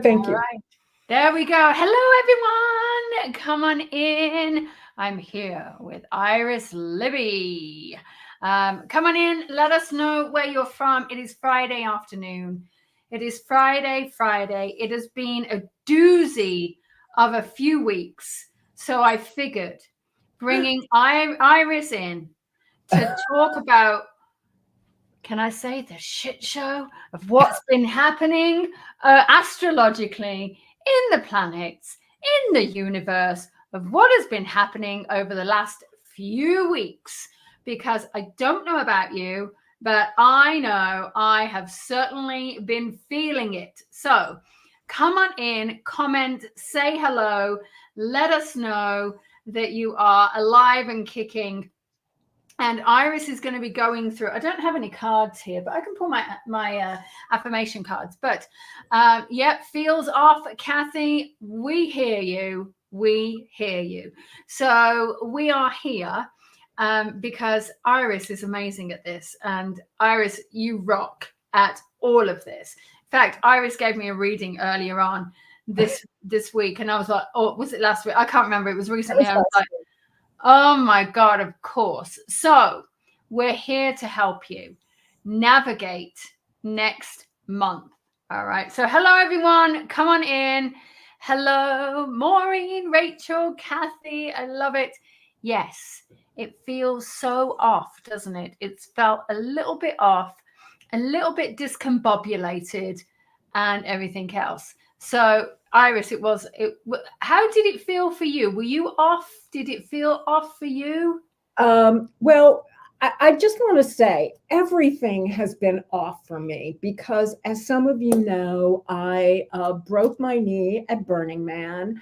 Thank you. Right. There we go. Hello, everyone. Come on in. I'm here with Iris Libby. Come on in. Let us know where you're from. It is Friday afternoon. It is Friday. It has been a doozy of a few weeks. So I figured bringing Iris in to talk about, can I say, the shit show of what's been happening astrologically in the planets, in the universe, of what has been happening over the last few weeks. Because I don't know about you, but I know I have certainly been feeling it. So come on in, comment, say hello, let us know that you are alive and kicking. And Iris is going to be going through. I don't have any cards here, but I can pull my affirmation cards. But yeah, feels off, Kathy. We hear you. We hear you. So we are here because Iris is amazing at this, and Iris, you rock at all of this. In fact, Iris gave me a reading earlier on this week, and I was like, oh, was it last week? I can't remember. It was recently. I was like, oh my God, of course. So we're here to help you navigate next month. All right. So hello, everyone. Come on in. Hello, Maureen, Rachel, Kathy. I love it. Yes, it feels so off, doesn't it? It's felt a little bit off, a little bit discombobulated, and everything else. So Iris, how did it feel for you? Were you off? Did it feel off for you? Well, I just want to say everything has been off for me because, as some of you know, I broke my knee at Burning Man.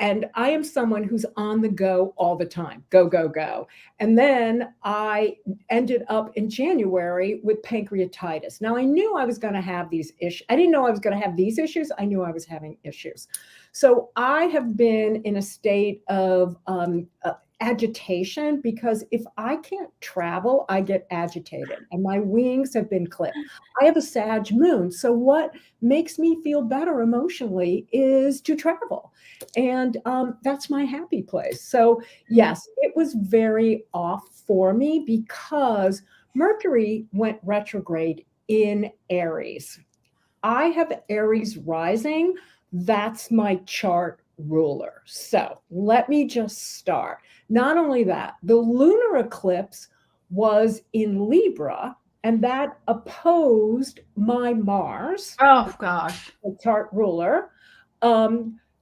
And I am someone who's on the go all the time, go, go, go. And then I ended up in January with pancreatitis. Now, I knew I was going to have these issues. I didn't know I was going to have these issues. I knew I was having issues. So I have been in a state of agitation because if I can't travel, I get agitated and my wings have been clipped. I have a Sag moon. So what makes me feel better emotionally is to travel. And that's my happy place. So yes, it was very off for me because Mercury went retrograde in Aries. I have Aries rising. That's my chart ruler. So let me just start. Not only that, the lunar eclipse was in Libra, and that opposed my Mars, Oh gosh. the chart ruler.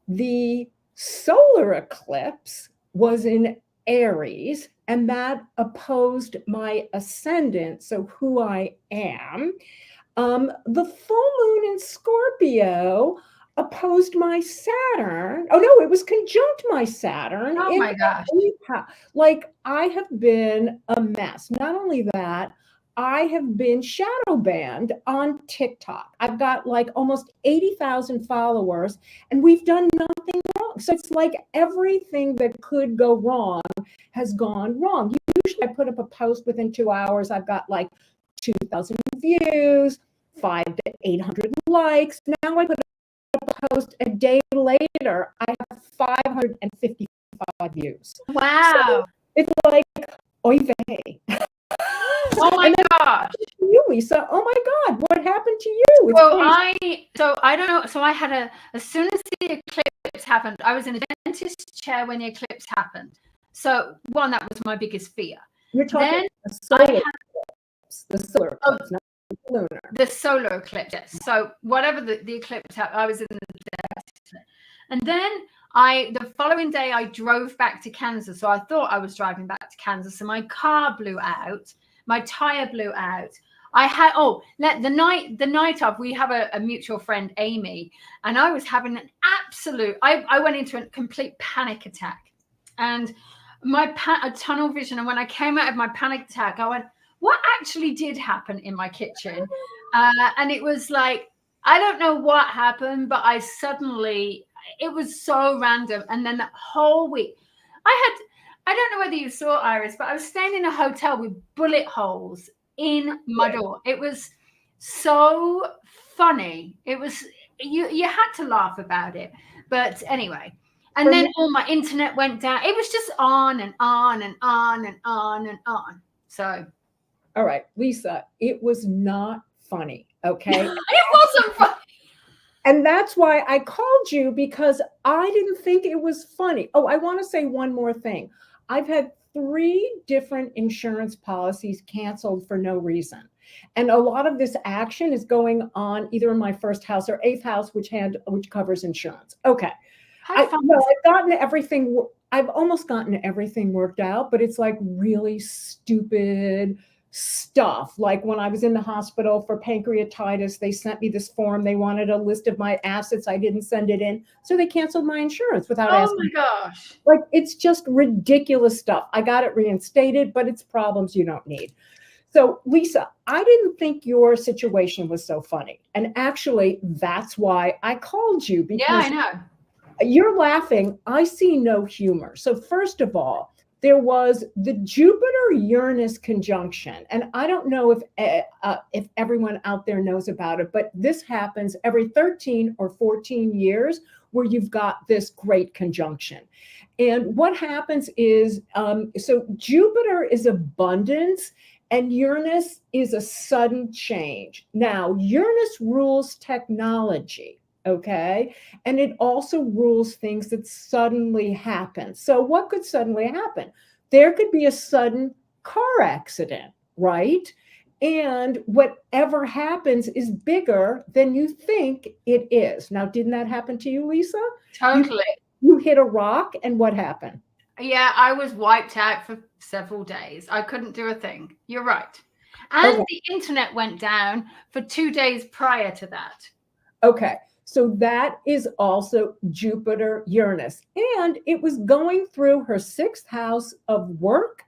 The solar eclipse was in Aries, and that opposed my ascendant, so who I am. The full moon in Scorpio opposed my Saturn. Oh no, it was conjunct my Saturn. Oh my gosh. Like I have been a mess. Not only that, I have been shadow banned on TikTok. I've got like almost 80,000 followers, and we've done nothing wrong. So it's like everything that could go wrong has gone wrong. Usually I put up a post within 2 hours. I've got like 2,000 views, 500 to 800 likes. Now I put up a post a day later, I have 555 views. Wow. So it's like, oy vey. Oh my gosh. You, Lisa. Oh my God, what happened to you? I don't know. So I had as soon as the eclipse happened, I was in a dentist chair when the eclipse happened. So one, that was my biggest fear. You're talking Then the solar eclipse, not the lunar. The solar eclipse. Yes. So whatever the eclipse happened, I was in the dentist. And then the following day I drove back to Kansas. So I thought I was driving back to Kansas, and my car blew out. My tire blew out. I had the night of, we have a mutual friend, Amy, and I was having an absolute. I went into a complete panic attack, and a tunnel vision. And when I came out of my panic attack, I went, "What actually did happen in my kitchen?" And it was like, I don't know what happened, but it was so random. And then that whole week, I don't know whether you saw, Iris, but I was staying in a hotel with bullet holes in my door. It was so funny. It was you had to laugh about it. But anyway, and For then me, all my internet went down. It was just on and on and on and on and on. So all right, Lisa, it was not funny. Okay. it wasn't fun. And that's why I called you, because I didn't think it was funny. Oh, I want to say one more thing. I've had 3 different insurance policies canceled for no reason. And a lot of this action is going on either in my first house or 8th house, which covers insurance. Okay. How fun No, was I've gotten everything. I've almost gotten everything worked out, but it's like really stupid stuff. Like when I was in the hospital for pancreatitis, they sent me this form. They wanted a list of my assets. I didn't send it in. So they canceled my insurance without Oh asking. my gosh. Like, it's just ridiculous stuff. I got it reinstated, but it's problems you don't need. So, Lisa, I didn't think your situation was so funny. And actually, that's why I called you, Yeah, I because know. you're laughing. I see no humor. So, first of all, there was the Jupiter-Uranus conjunction, and I don't know if everyone out there knows about it, but this happens every 13 or 14 years, where you've got this great conjunction. And what happens is, so Jupiter is abundance, and Uranus is a sudden change. Now, Uranus rules technology. Okay. And it also rules things that suddenly happen. So, what could suddenly happen? There could be a sudden car accident, right? And whatever happens is bigger than you think it is. Now, didn't that happen to you, Lisa? Totally. You hit a rock, and what happened? Yeah, I was wiped out for several days. I couldn't do a thing. You're right. And Okay. the internet went down for 2 days prior to that. Okay. So that is also Jupiter Uranus. And it was going through her 6th house of work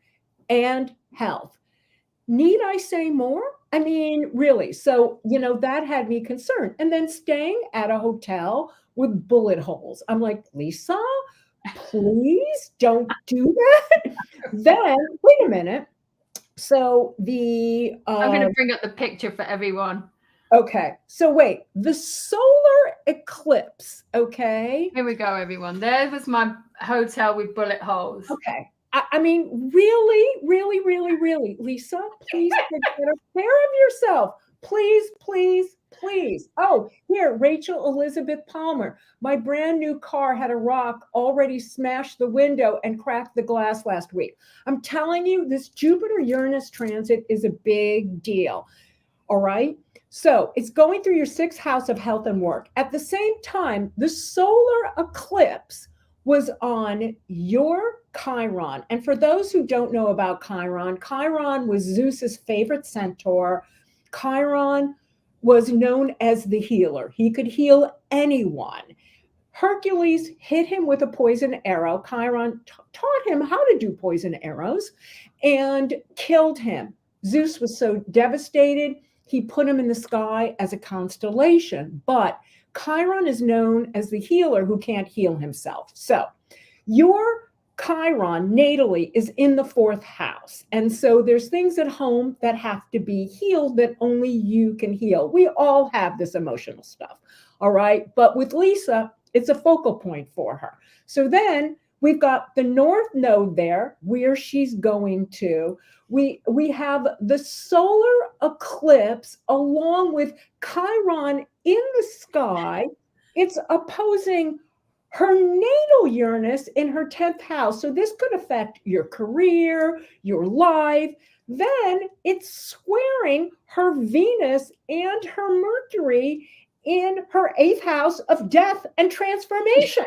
and health. Need I say more? I mean, really. So, that had me concerned. And then staying at a hotel with bullet holes. I'm like, Lisa, please don't do that. Then, wait a minute. So I'm going to bring up the picture for everyone. okay. So wait, the solar eclipse. Okay. Here we go, everyone. There was my hotel with bullet holes. Okay. I mean, really, really, really, really, Lisa, please take better care of yourself. Please, please, please. Oh, here, Rachel Elizabeth Palmer. My brand new car had a rock already smashed the window and cracked the glass last week. I'm telling you, this Jupiter-Uranus transit is a big deal. All right. So it's going through your 6th house of health and work. At the same time, the solar eclipse was on your Chiron. And for those who don't know about Chiron, Chiron was Zeus's favorite centaur. Chiron was known as the healer. He could heal anyone. Hercules hit him with a poison arrow. Chiron taught him how to do poison arrows and killed him. Zeus was so devastated, he put him in the sky as a constellation. But Chiron is known as the healer who can't heal himself. So your Chiron natally is in the 4th house. And so there's things at home that have to be healed that only you can heal. We all have this emotional stuff. All right. But with Lisa, it's a focal point for her. So then we've got the North Node there, where she's going to. We have the solar eclipse along with Chiron in the sky. It's opposing her natal Uranus in her 10th house. So this could affect your career, your life. Then it's squaring her Venus and her Mercury in her 8th house of death and transformation.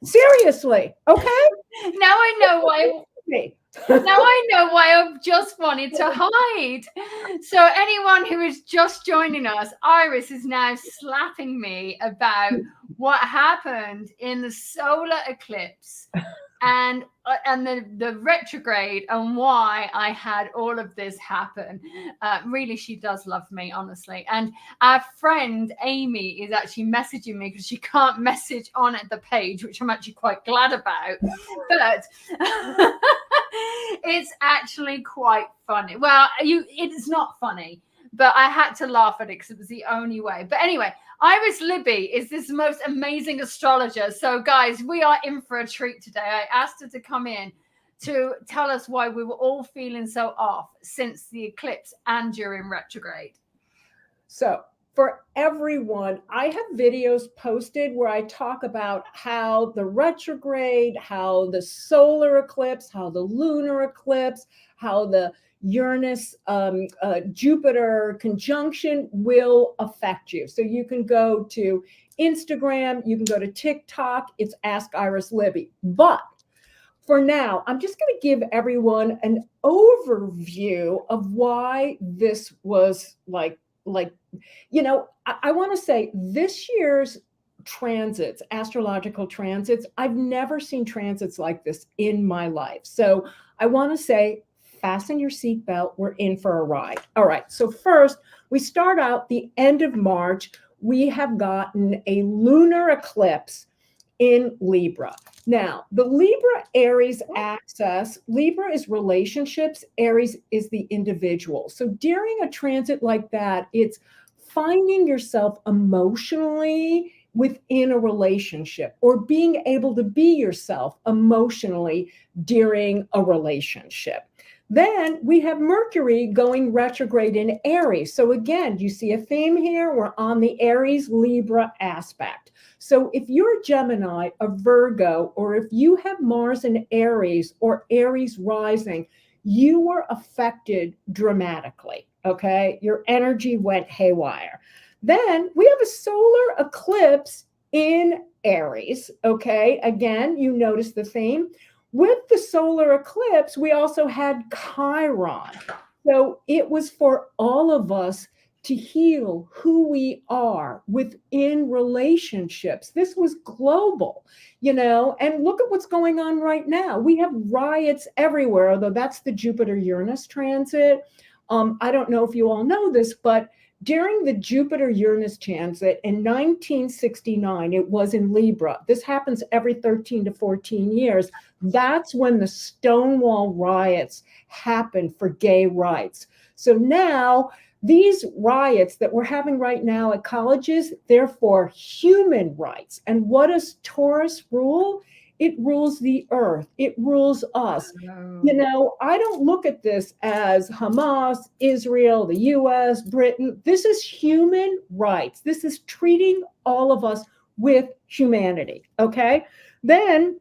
Seriously, okay? Now I know why. Now I know why I've just wanted to hide. So anyone who is just joining us, Iris is now slapping me about what happened in the solar eclipse and the retrograde and why I had all of this happen. Really, she does love me, honestly. And our friend Amy is actually messaging me because she can't message on at the page, which I'm actually quite glad about. But it's actually quite funny. Well, it is not funny, but I had to laugh at it because it was the only way. But anyway, Iris Libby is this most amazing astrologer. So guys, we are in for a treat today. I asked her to come in to tell us why we were all feeling so off since the eclipse and during retrograde. So for everyone, I have videos posted where I talk about how the retrograde, how the solar eclipse, how the lunar eclipse, how the Uranus Jupiter conjunction will affect you. So you can go to Instagram, you can go to TikTok, it's Ask Iris Libby. But for now, I'm just going to give everyone an overview of why this was like, I want to say this year's transits, astrological transits, I've never seen transits like this in my life. So I want to say, fasten your seatbelt. We're in for a ride. All right. So first, we start out the end of March. We have gotten a lunar eclipse in Libra. Now, the Libra Aries axis, Libra is relationships, Aries is the individual. So during a transit like that, it's finding yourself emotionally within a relationship or being able to be yourself emotionally during a relationship. Then we have Mercury going retrograde in Aries. So again, you see a theme here? We're on the Aries-Libra aspect. So if you're a Gemini, a Virgo, or if you have Mars in Aries or Aries rising, you were affected dramatically, okay? Your energy went haywire. Then we have a solar eclipse in Aries, okay? Again, you notice the theme. With the solar eclipse, we also had Chiron. So it was for all of us to heal who we are within relationships. This was global, and look at what's going on right now. We have riots everywhere, although that's the Jupiter-Uranus transit. I don't know if you all know this, but during the Jupiter-Uranus transit in 1969, it was in Libra. This happens every 13 to 14 years. That's when the Stonewall riots happened for gay rights. So now these riots that we're having right now at colleges, they're for human rights. And what does Taurus rule? It rules the earth. It rules us. I don't look at this as Hamas, Israel, the US, Britain. This is human rights. This is treating all of us with humanity. Okay. Then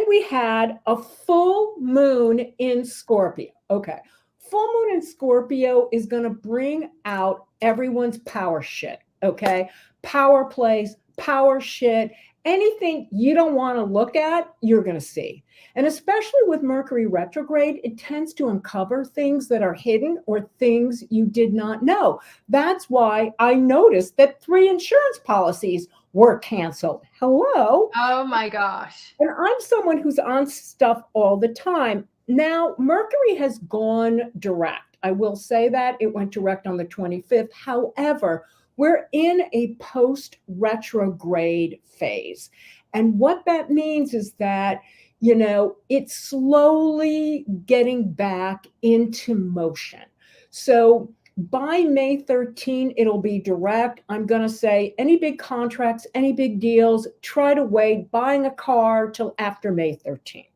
we had a full moon in Scorpio. Okay. Full moon in Scorpio is going to bring out everyone's power shit. Okay. Power plays, power shit, anything you don't want to look at, you're going to see. And especially with Mercury retrograde, it tends to uncover things that are hidden or things you did not know. That's why I noticed that 3 insurance policies were canceled. Hello. Oh my gosh. And I'm someone who's on stuff all the time. Now, Mercury has gone direct. I will say that it went direct on the 25th. However, we're in a post-retrograde phase. And what that means is that, it's slowly getting back into motion. So by May 13, it'll be direct. I'm going to say any big contracts, any big deals, try to wait buying a car till after May 13th.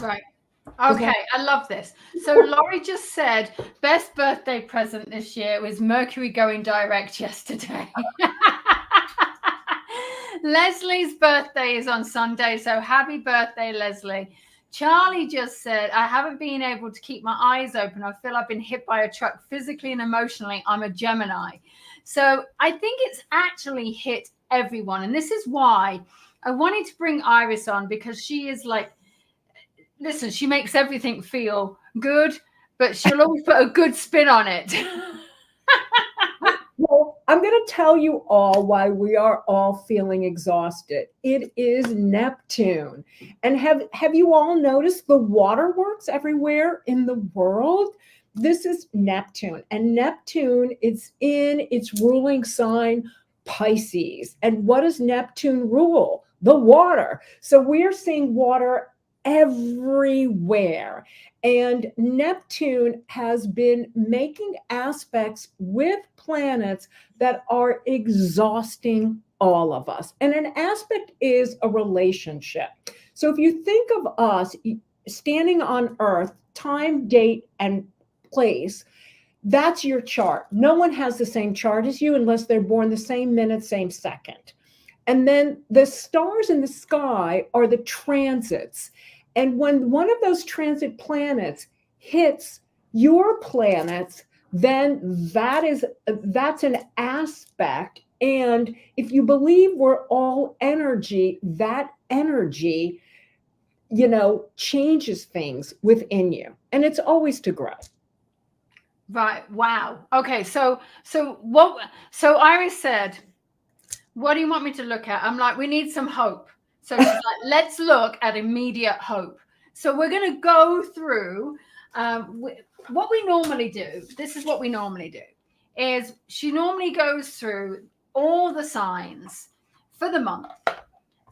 Right. Okay, I love this. So Laurie just said, best birthday present this year was Mercury going direct yesterday. Leslie's birthday is on Sunday, so happy birthday, Leslie. Charlie just said, I haven't been able to keep my eyes open. I feel I've been hit by a truck physically and emotionally. I'm a Gemini. So I think it's actually hit everyone. And this is why I wanted to bring Iris on, because she is like, listen, she makes everything feel good, but she'll always put a good spin on it. Well, I'm going to tell you all why we are all feeling exhausted. It is Neptune. And have you all noticed the waterworks everywhere in the world? This is Neptune. And Neptune is in its ruling sign, Pisces. And what does Neptune rule? The water. So we're seeing water everywhere. And Neptune has been making aspects with planets that are exhausting all of us. And an aspect is a relationship. So if you think of us standing on Earth, time, date, and place, that's your chart. No one has the same chart as you unless they're born the same minute, same second. And then the stars in the sky are the transits. And when one of those transit planets hits your planets, then that's an aspect. And if you believe we're all energy, that energy, changes things within you. And it's always to grow. Right. Wow. Okay. So Iris said, what do you want me to look at? I'm like, we need some hope. So she's like, let's look at immediate hope. So we're going to go through what we normally do. This is what we normally do, is she normally goes through all the signs for the month.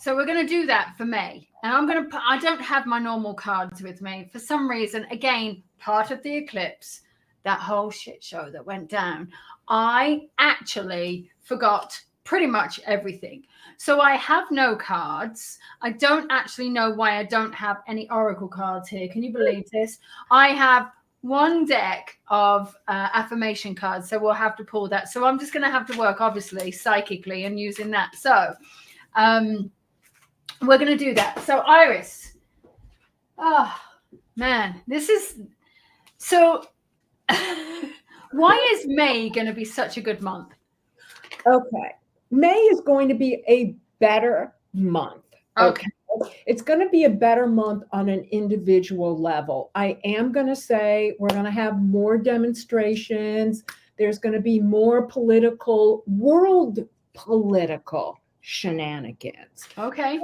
So we're going to do that for May. And I don't have my normal cards with me. For some reason, again, part of the eclipse, that whole shit show that went down, I actually forgot pretty much everything. So I have no cards. I don't actually know why I don't have any oracle cards here. Can you believe this? I have one deck of affirmation cards, so we'll have to pull that. So I'm just going to have to work, obviously, psychically and using that. So we're going to do that. So Iris, oh man, this is so. Why is May going to be such a good month? Okay. May is going to be a better month. Okay. It's going to be a better month on an individual level. I am going to say we're going to have more demonstrations. There's going to be more world political shenanigans. Okay.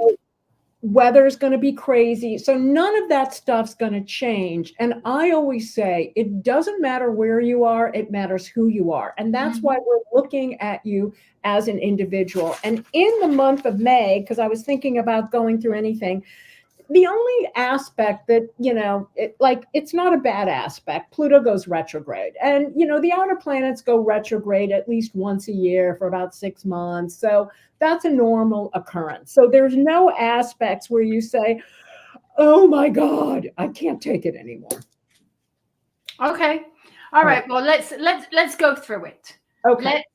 Weather's going to be crazy. So none of that stuff's going to change. And I always say it doesn't matter where you are, it matters who you are. And that's why we're looking at you as an individual. And in the month of May, because I was thinking about going through anything, the only aspect that, it's not a bad aspect. Pluto goes retrograde. And, the outer planets go retrograde at least once a year for about 6 months. So that's a normal occurrence. So there's no aspects where you say, oh my God, I can't take it anymore. Okay. All right. Well, let's go through it. Okay. Let's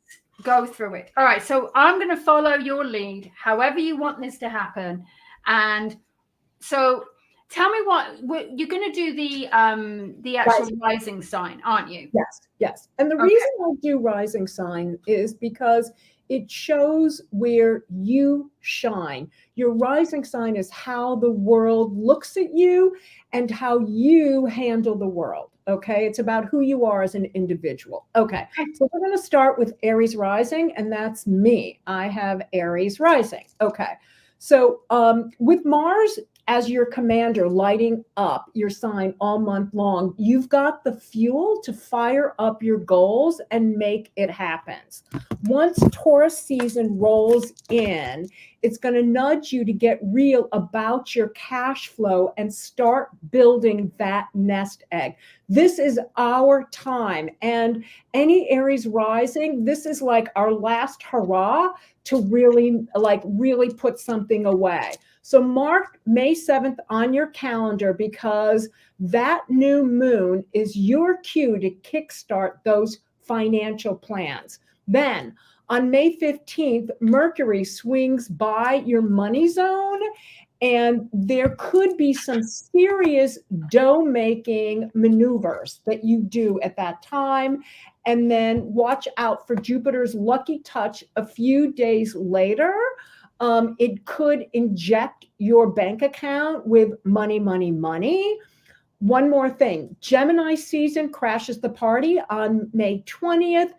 go through it. All right. So I'm going to follow your lead, however you want this to happen. And so tell me what you're going to do, the actual rising sign, aren't you? Yes. And the reason I do rising sign is because it shows where you shine. Your rising sign is how the world looks at you and how you handle the world. Okay. It's about who you are as an individual. Okay. So we're going to start with Aries rising, and that's me. I have Aries rising. Okay. So with Mars as your commander lighting up your sign all month long, you've got the fuel to fire up your goals and make it happen. Once Taurus season rolls in, it's going to nudge you to get real about your cash flow and start building that nest egg. This is our time. And any Aries rising, this is like our last hurrah to really put something away. So mark May 7th on your calendar, because that new moon is your cue to kickstart those financial plans. Then on May 15th, Mercury swings by your money zone, and there could be some serious dough-making maneuvers that you do at that time. And then watch out for Jupiter's lucky touch a few days later. It could inject your bank account with money. One more thing, Gemini season crashes the party on May 20th,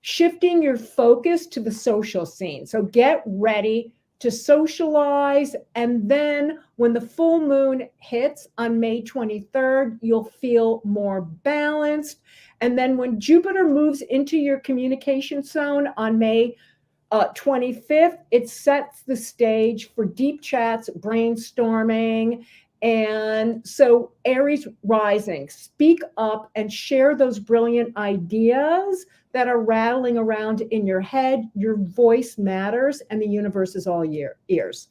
shifting your focus to the social scene. So get ready to socialize. And then when the full moon hits on May 23rd, you'll feel more balanced. And then when Jupiter moves into your communication zone on May 25th, it sets the stage for deep chats, brainstorming, And so, Aries rising, speak up and share those brilliant ideas that are rattling around in your head. Your voice matters, and the universe is all ears.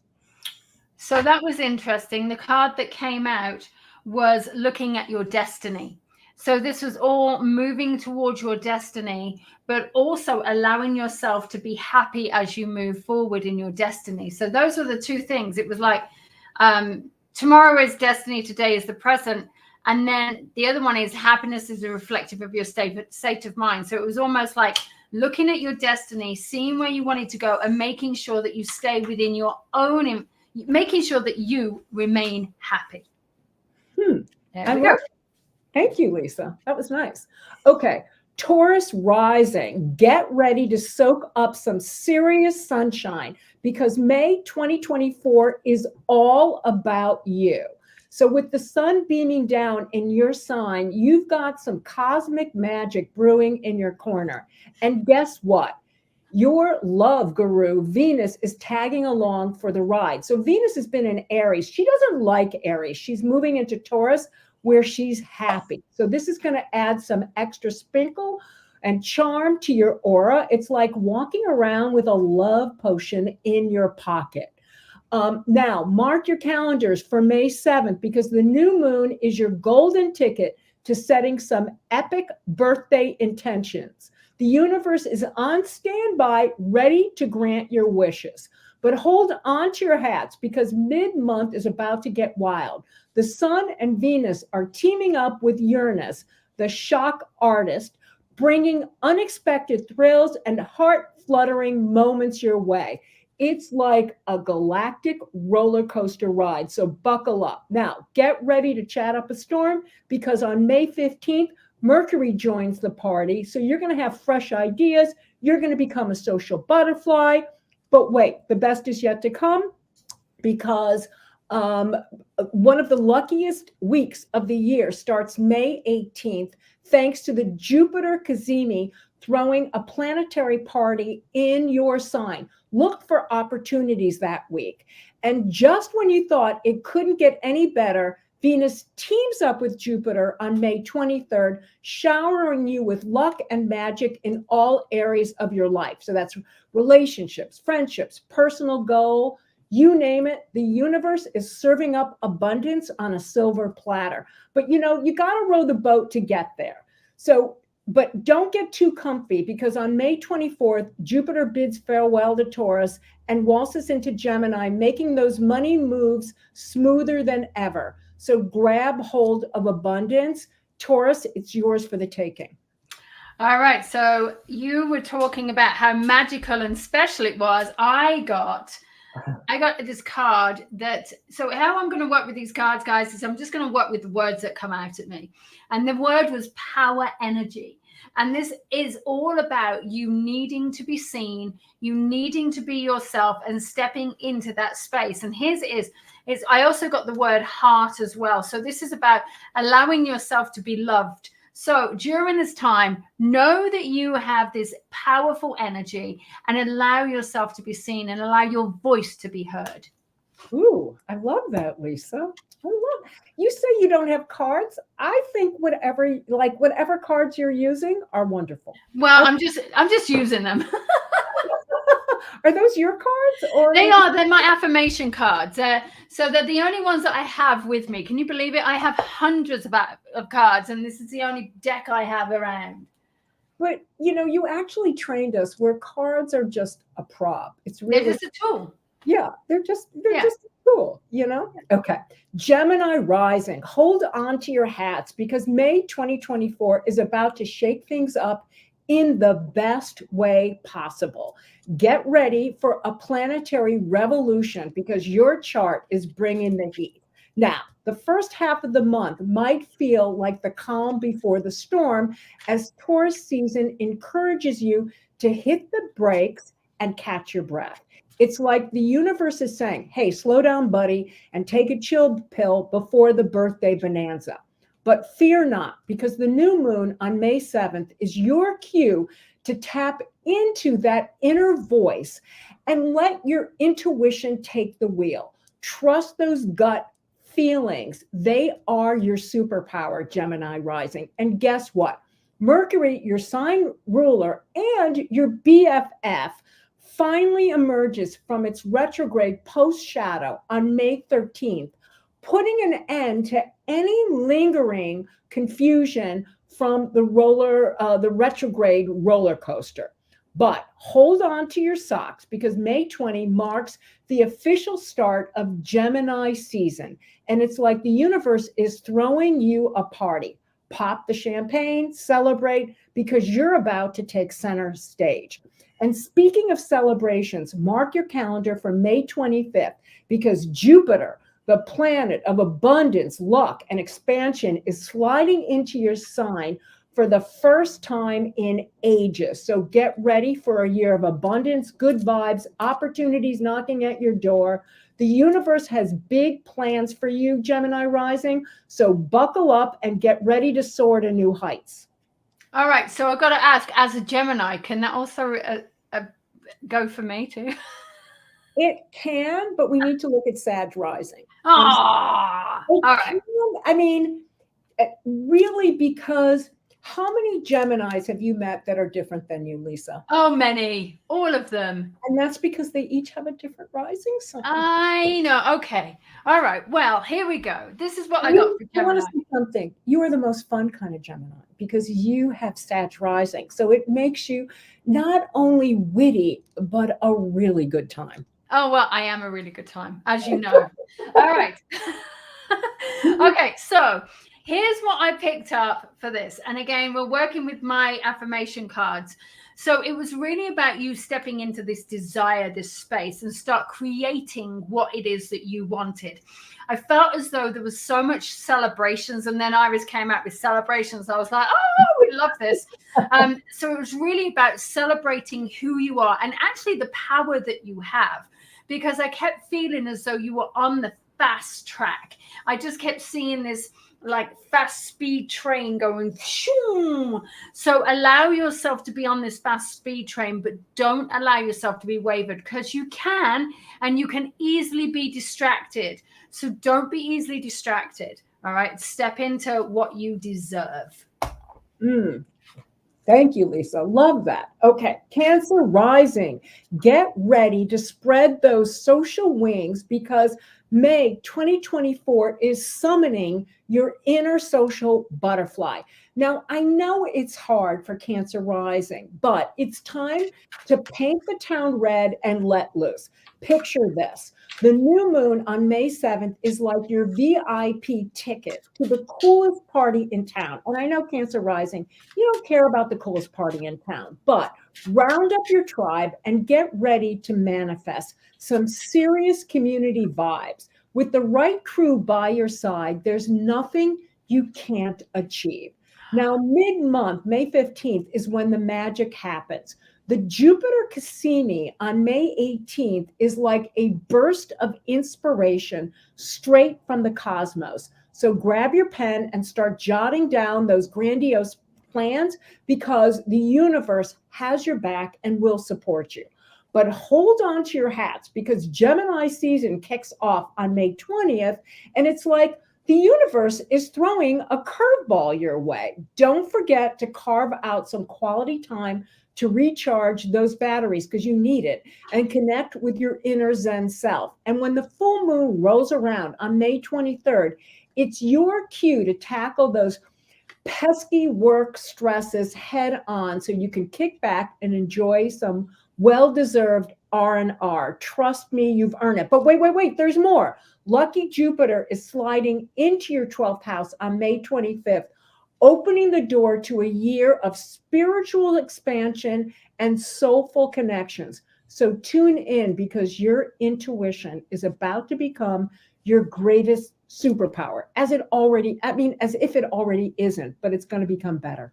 So that was interesting. The card that came out was looking at your destiny. So this was all moving towards your destiny, but also allowing yourself to be happy as you move forward in your destiny. So those are the two things. It was like, tomorrow is destiny, today is the present. And then the other one is happiness is a reflective of your state of mind. So it was almost like looking at your destiny, seeing where you wanted to go, and making sure that you stay within your own, making sure that you remain happy. There we go. Thank you, Lisa. That was nice. Okay. Taurus rising, get ready to soak up some serious sunshine because May 2024 is all about you. So with the sun beaming down in your sign, you've got some cosmic magic brewing in your corner. And guess what? Your love guru, Venus, is tagging along for the ride. So Venus has been in Aries. She doesn't like Aries. She's moving into Taurus, where she's happy. So this is going to add some extra sprinkle and charm to your aura. It's like walking around with a love potion in your pocket. Now, mark your calendars for May 7th because the new moon is your golden ticket to setting some epic birthday intentions. The universe is on standby, ready to grant your wishes. But hold on to your hats because mid-month is about to get wild. The sun and Venus are teaming up with Uranus, the shock artist, bringing unexpected thrills and heart-fluttering moments your way. It's like a galactic roller coaster ride, so buckle up. Now, get ready to chat up a storm because on May 15th, Mercury joins the party, so you're going to have fresh ideas. You're going to become a social butterfly. But wait, the best is yet to come because one of the luckiest weeks of the year starts May 18th, thanks to the Jupiter Cazimi throwing a planetary party in your sign. Look for opportunities that week. And just when you thought it couldn't get any better, Venus teams up with Jupiter on May 23rd, showering you with luck and magic in all areas of your life. So that's relationships, friendships, personal goal, you name it. The universe is serving up abundance on a silver platter. But you got to row the boat to get there. So, but don't get too comfy because on May 24th, Jupiter bids farewell to Taurus and waltzes into Gemini, making those money moves smoother than ever. So grab hold of abundance. Taurus, it's yours for the taking. All right. So you were talking about how magical and special it was. I got this card so how I'm going to work with these cards, guys, is I'm just going to work with the words that come out at me. And the word was power energy. And this is all about you needing to be seen, you needing to be yourself and stepping into that space. And his is I also got the word heart as well. So this is about allowing yourself to be loved. So during this time, know that you have this powerful energy and allow yourself to be seen and allow your voice to be heard. Ooh, I love that, Lisa. You say you don't have cards. I think whatever cards you're using are wonderful. Well, I'm just using them. Are those your cards? Or they're my affirmation cards. So they're the only ones that I have with me. Can you believe it? I have hundreds of cards, and this is the only deck I have around. But you actually trained us where cards are just a prop. They're just a tool. Yeah, they're just a tool, Okay. Gemini rising, hold on to your hats because May 2024 is about to shake things up in the best way possible. Get ready for a planetary revolution because your chart is bringing the heat. Now, the first half of the month might feel like the calm before the storm as Taurus season encourages you to hit the brakes and catch your breath. It's like the universe is saying, hey, slow down, buddy, and take a chill pill before the birthday bonanza. But fear not, because the new moon on May 7th is your cue to tap into that inner voice and let your intuition take the wheel. Trust those gut feelings, they are your superpower, Gemini rising. And guess what? Mercury, your sign ruler and your BFF, finally emerges from its retrograde post shadow on May 13th, putting an end to any lingering confusion from the retrograde roller coaster. But hold on to your socks because May 20 marks the official start of Gemini season. And it's like the universe is throwing you a party. Pop the champagne, celebrate, because you're about to take center stage. And speaking of celebrations, mark your calendar for May 25th because Jupiter, the planet of abundance, luck, and expansion, is sliding into your sign for the first time in ages. So get ready for a year of abundance, good vibes, opportunities knocking at your door. The universe has big plans for you, Gemini rising. So buckle up and get ready to soar to new heights. All right. So I've got to ask, as a Gemini, can that also go for me too? It can, but we need to look at Sag rising. Oh, all right. I mean, really, because how many Geminis have you met that are different than you, Lisa? Oh, many. All of them. And that's because they each have a different rising sign. I know. Okay. All right. Well, here we go. This is what I got for I want Gemini. to say something. You are the most fun kind of Gemini because you have Sag rising. So it makes you not only witty, but a really good time. Oh, well, I am a really good time, as you know. All right. Okay. So here's what I picked up for this. And again, we're working with my affirmation cards. So it was really about you stepping into this desire, this space, and start creating what it is that you wanted. I felt as though there was so much celebrations, and then Iris came out with celebrations. I was like, oh, we love this. So it was really about celebrating who you are and actually the power that you have, because I kept feeling as though you were on the fast track. I just kept seeing this like fast speed train going shoom. So allow yourself to be on this fast speed train, but don't allow yourself to be wavered, because you can, and you can easily be distracted. So don't be easily distracted. All right. Step into what you deserve. Thank you, Lisa. Love that. Okay. Cancer rising. Get ready to spread those social wings because May 2024 is summoning your inner social butterfly. Now, I know it's hard for Cancer rising, but it's time to paint the town red and let loose. Picture this. The new moon on May 7th is like your VIP ticket to the coolest party in town. And I know Cancer rising, you don't care about the coolest party in town, but round up your tribe and get ready to manifest some serious community vibes. With the right crew by your side, there's nothing you can't achieve. Now, mid-month, May 15th, is when the magic happens. The Jupiter Cassini on May 18th is like a burst of inspiration straight from the cosmos. So grab your pen and start jotting down those grandiose plans because the universe has your back and will support you. But hold on to your hats because Gemini season kicks off on May 20th, and it's like the universe is throwing a curveball your way. Don't forget to carve out some quality time to recharge those batteries because you need it and connect with your inner Zen self. And when the full moon rolls around on May 23rd, it's your cue to tackle those pesky work stresses head on so you can kick back and enjoy some well-deserved R&R. Trust me, you've earned it. But wait, there's more. Lucky Jupiter is sliding into your 12th house on May 25th, opening the door to a year of spiritual expansion and soulful connections. So tune in because your intuition is about to become your greatest superpower, as if it already isn't, but it's going to become better.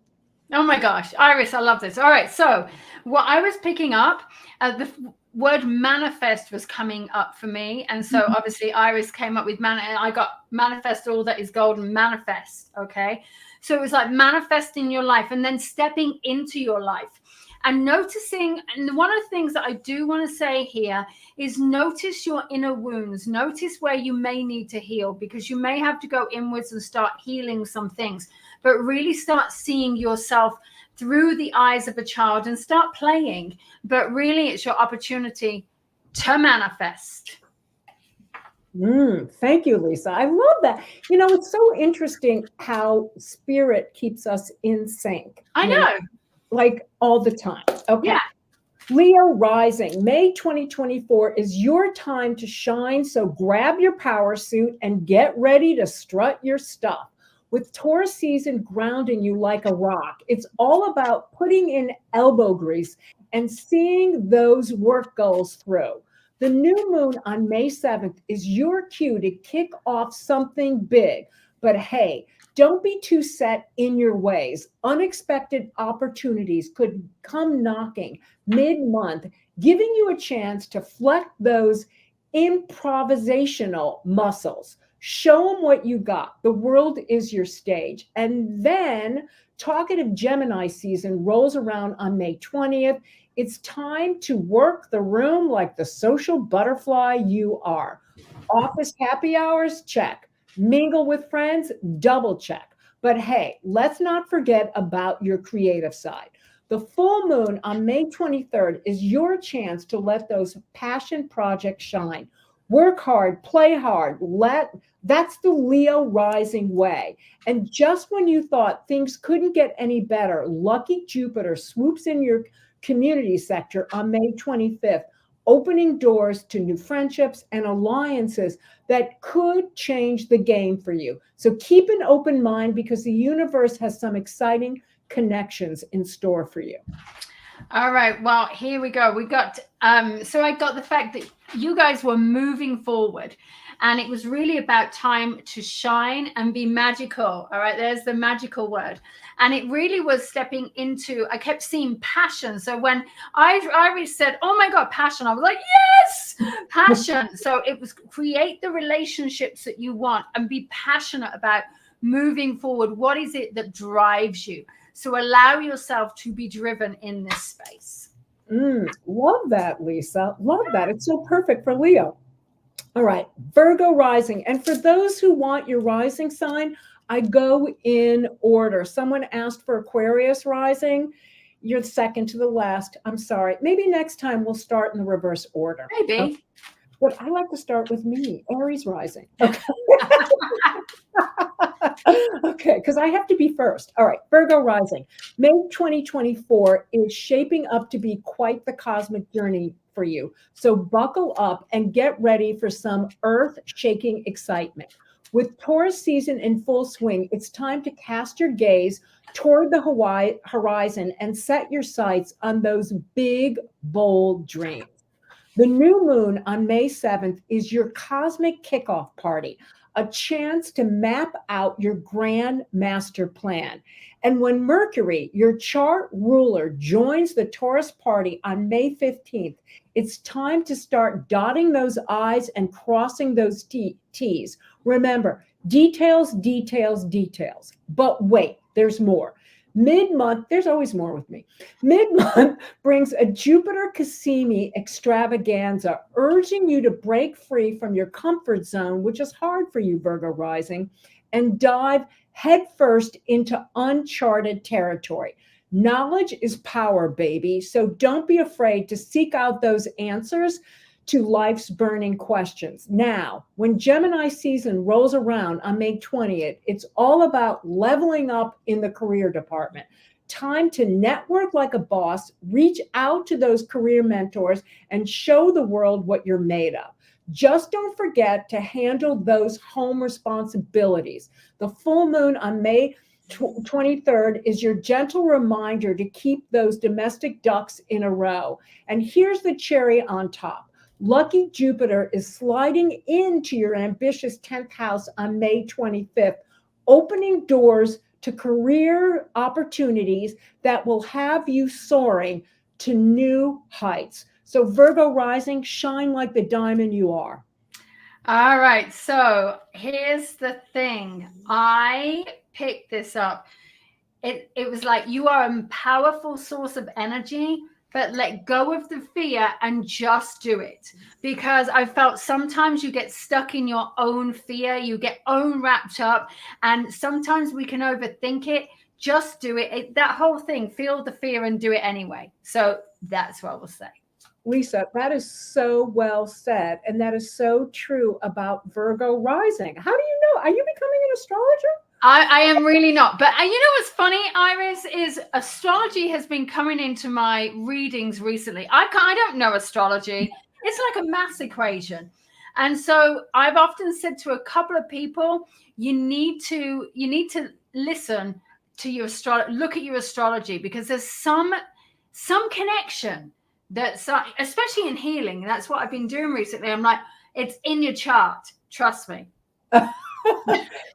Oh my gosh, Iris, I love this. All right. So what I was picking up, the word manifest was coming up for me. And so obviously Iris came up with I got manifest all that is golden, manifest. Okay. So it was like manifesting your life and then stepping into your life. and noticing. And one of the things that I do want to say here is notice your inner wounds. Notice where you may need to heal, because you may have to go inwards and start healing some things, but really start seeing yourself through the eyes of a child and start playing. But really, it's your opportunity to manifest. Thank you, Lisa. I love that. You know, it's so interesting how spirit keeps us in sync. I know. Like all the time. Okay. Yeah. Leo rising, May 2024 is your time to shine. So grab your power suit and get ready to strut your stuff. With Taurus season grounding you like a rock, it's all about putting in elbow grease and seeing those work goals through. The new moon on May 7th is your cue to kick off something big. But hey, don't be too set in your ways. Unexpected opportunities could come knocking mid-month, giving you a chance to flex those improvisational muscles. Show them what you got. The world is your stage. And then talkative Gemini season rolls around on May 20th. It's time to work the room like the social butterfly you are. Office happy hours, check. Mingle with friends, double check. But hey, let's not forget about your creative side. The full moon on May 23rd is your chance to let those passion projects shine. Work hard, play hard. That's the Leo rising way. And just when you thought things couldn't get any better, lucky Jupiter swoops in your community sector on May 25th, opening doors to new friendships and alliances that could change the game for you. So keep an open mind, because the universe has some exciting connections in store for you. All right. Well, here we go. We got, so I got the fact that you guys were moving forward, and it was really about time to shine and be magical. All right. There's the magical word. And it really was stepping into, I kept seeing passion. So when Iris said, oh my God, passion, I was like, yes, passion. So it was create the relationships that you want and be passionate about moving forward. What is it that drives you? So allow yourself to be driven in this space. Love that, Lisa. Love that. It's so perfect for Leo. All right, Virgo rising. And for those who want your rising sign, I go in order. Someone asked for Aquarius rising. You're second to the last. I'm sorry. Maybe next time we'll start in the reverse order. Maybe. Okay. But I like to start with me, Aries rising. Okay. Okay, because I have to be first. All right, Virgo rising. May 2024 is shaping up to be quite the cosmic journey for you. So buckle up and get ready for some earth-shaking excitement. With Taurus season in full swing, it's time to cast your gaze toward the horizon and set your sights on those big, bold dreams. The new moon on May 7th is your cosmic kickoff party, a chance to map out your grand master plan. And when Mercury, your chart ruler, joins the Taurus party on May 15th, it's time to start dotting those I's and crossing those T's. Remember, details, details, details. But wait, there's more. Mid-month, there's always more with me. Mid-month brings a Jupiter Cassini extravaganza, urging you to break free from your comfort zone, which is hard for you, Virgo rising, and dive headfirst into uncharted territory. Knowledge is power, baby. So don't be afraid to seek out those answers to life's burning questions. Now, when Gemini season rolls around on May 20th, it's all about leveling up in the career department. Time to network like a boss, reach out to those career mentors, and show the world what you're made of. Just don't forget to handle those home responsibilities. The full moon on May 23rd is your gentle reminder to keep those domestic ducks in a row. And here's the cherry on top. Lucky Jupiter is sliding into your ambitious 10th house on May 25th, opening doors to career opportunities that will have you soaring to new heights. So Virgo rising, shine like the diamond you are. All right. So here's the thing. I picked this up. it was like, you are a powerful source of energy, but let go of the fear and just do it. Because I felt sometimes you get stuck in your own fear, you get own wrapped up, and sometimes we can overthink it. Just do it. That whole thing, feel the fear and do it anyway. So that's what we'll say. Lisa, that is so well said. And that is so true about Virgo rising. How do you know? Are you becoming an astrologer? I am really not. But you know what's funny, Iris, is astrology has been coming into my readings recently. I don't know astrology. It's like a math equation. And so I've often said to a couple of people, you need to listen to your look at your astrology, because there's some connection that's especially in healing. That's what I've been doing recently. I'm like, it's in your chart. Trust me.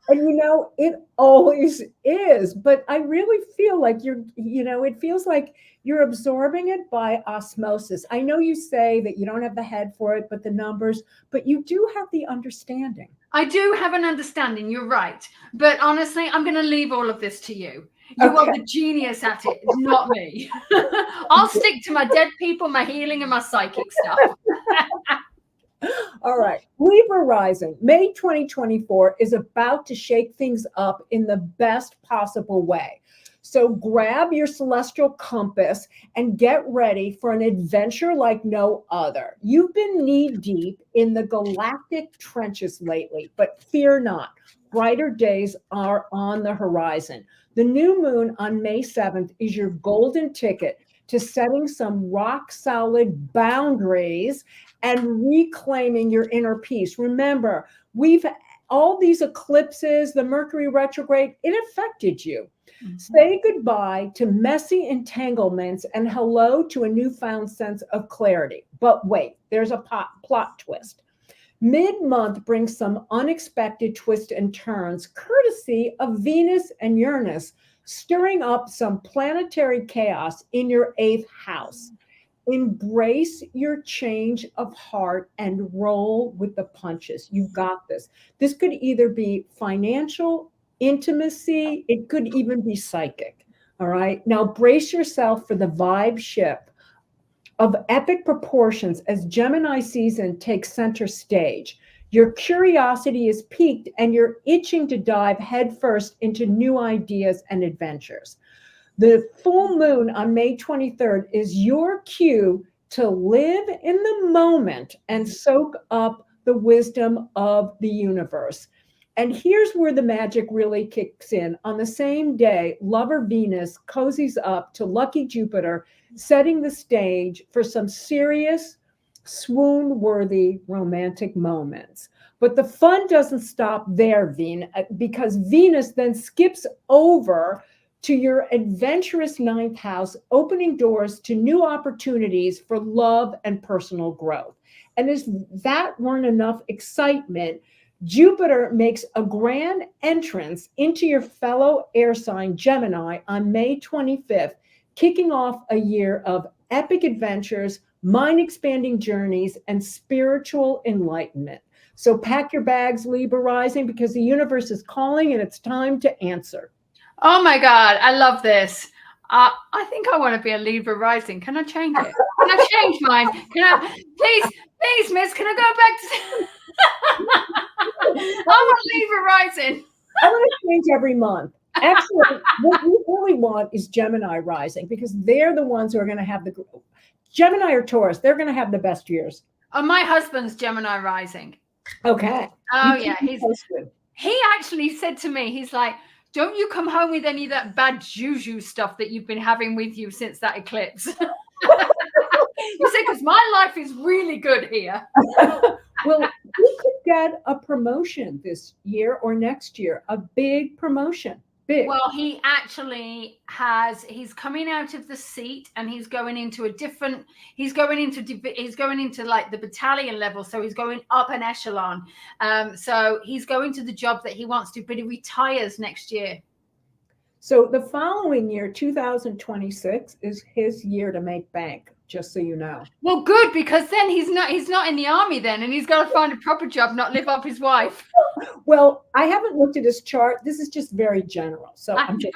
And you know, it always is. But I really feel like it feels like you're absorbing it by osmosis. I know you say that you don't have the head for it, but the numbers, but you do have the understanding. I do have an understanding. You're right. But honestly, I'm going to leave all of this to you. You Okay. are the genius at it, not me. I'll stick to my dead people, my healing, and my psychic stuff. All right. Libra rising, May 2024 is about to shake things up in the best possible way. So grab your celestial compass and get ready for an adventure like no other. You've been knee deep in the galactic trenches lately, but fear not. Brighter days are on the horizon. The new moon on May 7th is your golden ticket to setting some rock solid boundaries and reclaiming your inner peace. Remember, we've all these eclipses, the Mercury retrograde, it affected you. Mm-hmm. Say goodbye to messy entanglements and hello to a newfound sense of clarity. But wait, there's a plot twist. Mid-month brings some unexpected twists and turns, courtesy of Venus and Uranus, stirring up some planetary chaos in your 8th house. Embrace your change of heart and roll with the punches. You've got this. This could either be financial, intimacy, it could even be psychic. All right. Now brace yourself for the vibe shift of epic proportions as Gemini season takes center stage. Your curiosity is piqued and you're itching to dive headfirst into new ideas and adventures. The full moon on May 23rd is your cue to live in the moment and soak up the wisdom of the universe. And here's where the magic really kicks in. On the same day, lover Venus cozies up to lucky Jupiter, setting the stage for some serious, swoon-worthy romantic moments. But the fun doesn't stop there, because Venus then skips over to your adventurous 9th house, opening doors to new opportunities for love and personal growth. And as that weren't enough excitement, Jupiter makes a grand entrance into your fellow air sign Gemini on May 25th, kicking off a year of epic adventures, mind-expanding journeys, and spiritual enlightenment. So pack your bags, Libra rising, because the universe is calling and it's time to answer. Oh my God, I love this. I think I want to be a Libra rising. Can I change it? Can I change mine? Can I, please, miss, can I go back to, I want Libra rising. I want to change every month. Actually, what we really want is Gemini rising, because they're the ones who are going to have Gemini or Taurus, they're going to have the best years. Oh, my husband's Gemini rising. Okay. Oh, yeah. He actually said to me, he's like, don't you come home with any of that bad juju stuff that you've been having with you since that eclipse. He said, because my life is really good here. Well, you could get a promotion this year or next year, a big promotion. Big. Well, he actually he's coming out of the seat and he's going into he's going into like the battalion level. So he's going up an echelon. So he's going to the job that he wants to, but he retires next year. So the following year, 2026, is his year to make bank, just so you know. Well, good, because then he's not in the army then, and he's got to find a proper job, not live off his wife. Well, I haven't looked at his chart. This is just very general. So I'm just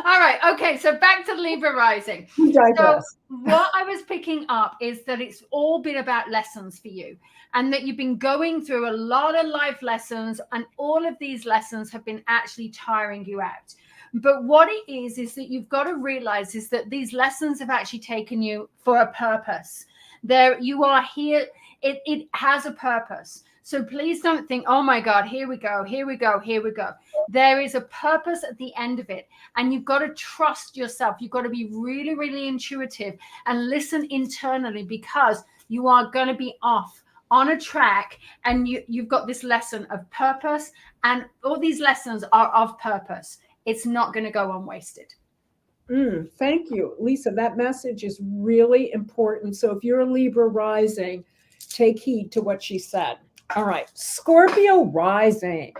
All right. Okay. So back to Libra rising. We digress. So what I was picking up is that it's all been about lessons for you, and that you've been going through a lot of life lessons, and all of these lessons have been actually tiring you out. But what it is that you've got to realize is that these lessons have actually taken you for a purpose. There you are here. It has a purpose. So please don't think, oh my God, here we go, here we go, here we go. There is a purpose at the end of it. And you've got to trust yourself. You've got to be really, really intuitive and listen internally, because you are going to be off on a track, and you've got this lesson of purpose, and all these lessons are of purpose. It's not going to go unwasted. Thank you, Lisa. That message is really important. So if you're a Libra rising, take heed to what she said. All right, Scorpio rising.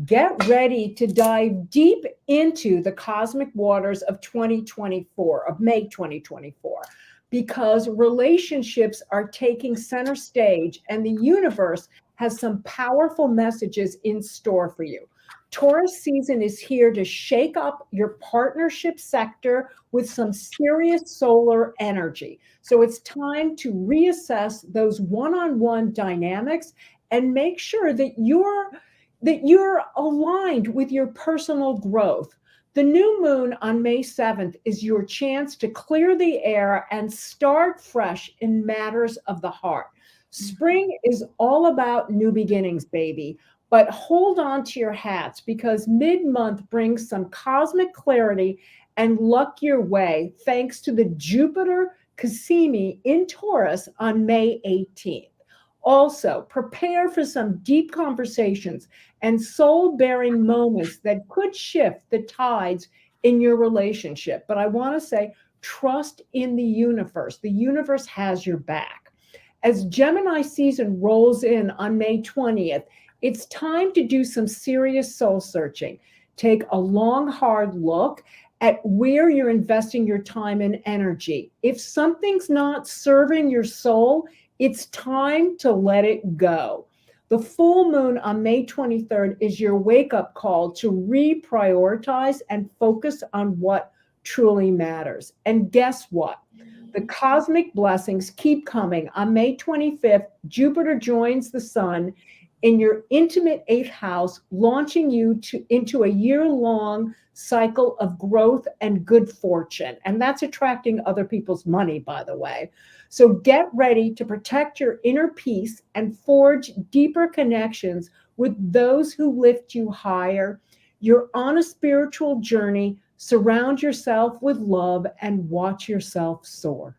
Get ready to dive deep into the cosmic waters of 2024, of May 2024, because relationships are taking center stage and the universe has some powerful messages in store for you. Taurus season is here to shake up your partnership sector with some serious solar energy. So it's time to reassess those one-on-one dynamics and make sure that you're aligned with your personal growth. The new moon on May 7th is your chance to clear the air and start fresh in matters of the heart. Spring is all about new beginnings, baby. But hold on to your hats, because mid-month brings some cosmic clarity and luck your way, thanks to the Jupiter Cassini in Taurus on May 18th. Also, prepare for some deep conversations and soul-bearing moments that could shift the tides in your relationship. But I want to say, trust in the universe. The universe has your back. As Gemini season rolls in on May 20th, it's time to do some serious soul searching. Take a long, hard look at where you're investing your time and energy. If something's not serving your soul, it's time to let it go. The full moon on May 23rd is your wake-up call to reprioritize and focus on what truly matters. And guess what? The cosmic blessings keep coming. On May 25th, Jupiter joins the sun in your intimate 8th house, launching you into a year-long cycle of growth and good fortune. And that's attracting other people's money, by the way. So get ready to protect your inner peace and forge deeper connections with those who lift you higher. You're on a spiritual journey. Surround yourself with love and watch yourself soar.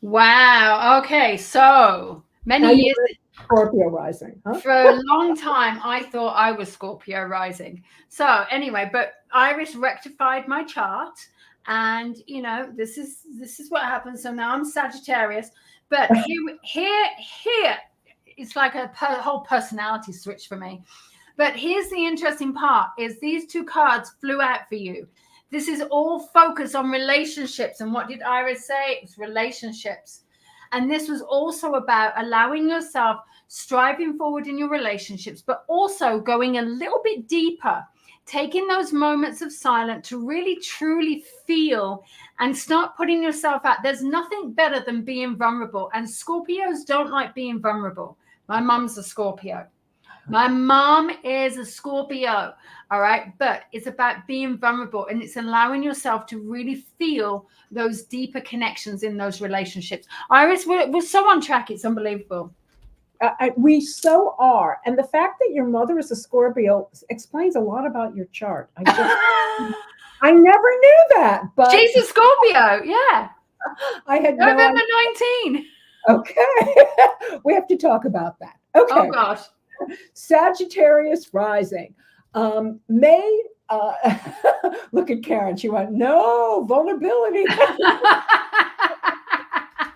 Wow. Okay. So many years. Scorpio rising. Huh? For a long time, I thought I was Scorpio rising. So anyway, but Iris rectified my chart, and this is what happens. So now I'm Sagittarius, but here, it's like a whole personality switch for me. But here's the interesting part: is these two cards flew out for you. This is all focused on relationships, and what did Iris say? It's relationships. And this was also about allowing yourself, striving forward in your relationships, but also going a little bit deeper, taking those moments of silence to really, truly feel and start putting yourself out. There's nothing better than being vulnerable. And Scorpios don't like being vulnerable. My mom's a Scorpio. My mom is a Scorpio, all right? But it's about being vulnerable, and it's allowing yourself to really feel those deeper connections in those relationships. Iris, we're so on track. It's unbelievable. We so are. And the fact that your mother is a Scorpio explains a lot about your chart. I never knew that. But she's a Scorpio, yeah. I had November 19. Okay. We have to talk about that. Okay. Oh, gosh. Sagittarius rising. May, look at Karen. She went, no, vulnerability.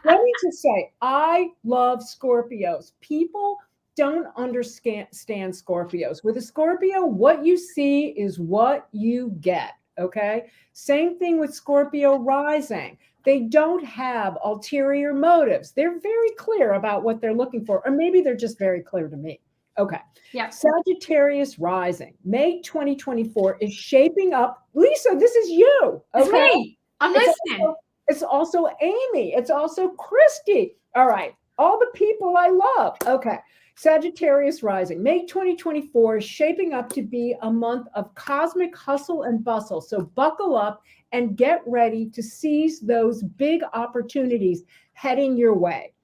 Let me just say, I love Scorpios. People don't understand Scorpios. With a Scorpio, what you see is what you get, okay? Same thing with Scorpio rising. They don't have ulterior motives. They're very clear about what they're looking for, or maybe they're just very clear to me. Okay. Yeah. Sagittarius rising, May 2024 is shaping up. Lisa, this is you. It's Okay. me. I'm listening. It's also Amy. It's also Christy. All right. All the people I love. Okay. Sagittarius rising, May 2024 is shaping up to be a month of cosmic hustle and bustle. So buckle up and get ready to seize those big opportunities heading your way.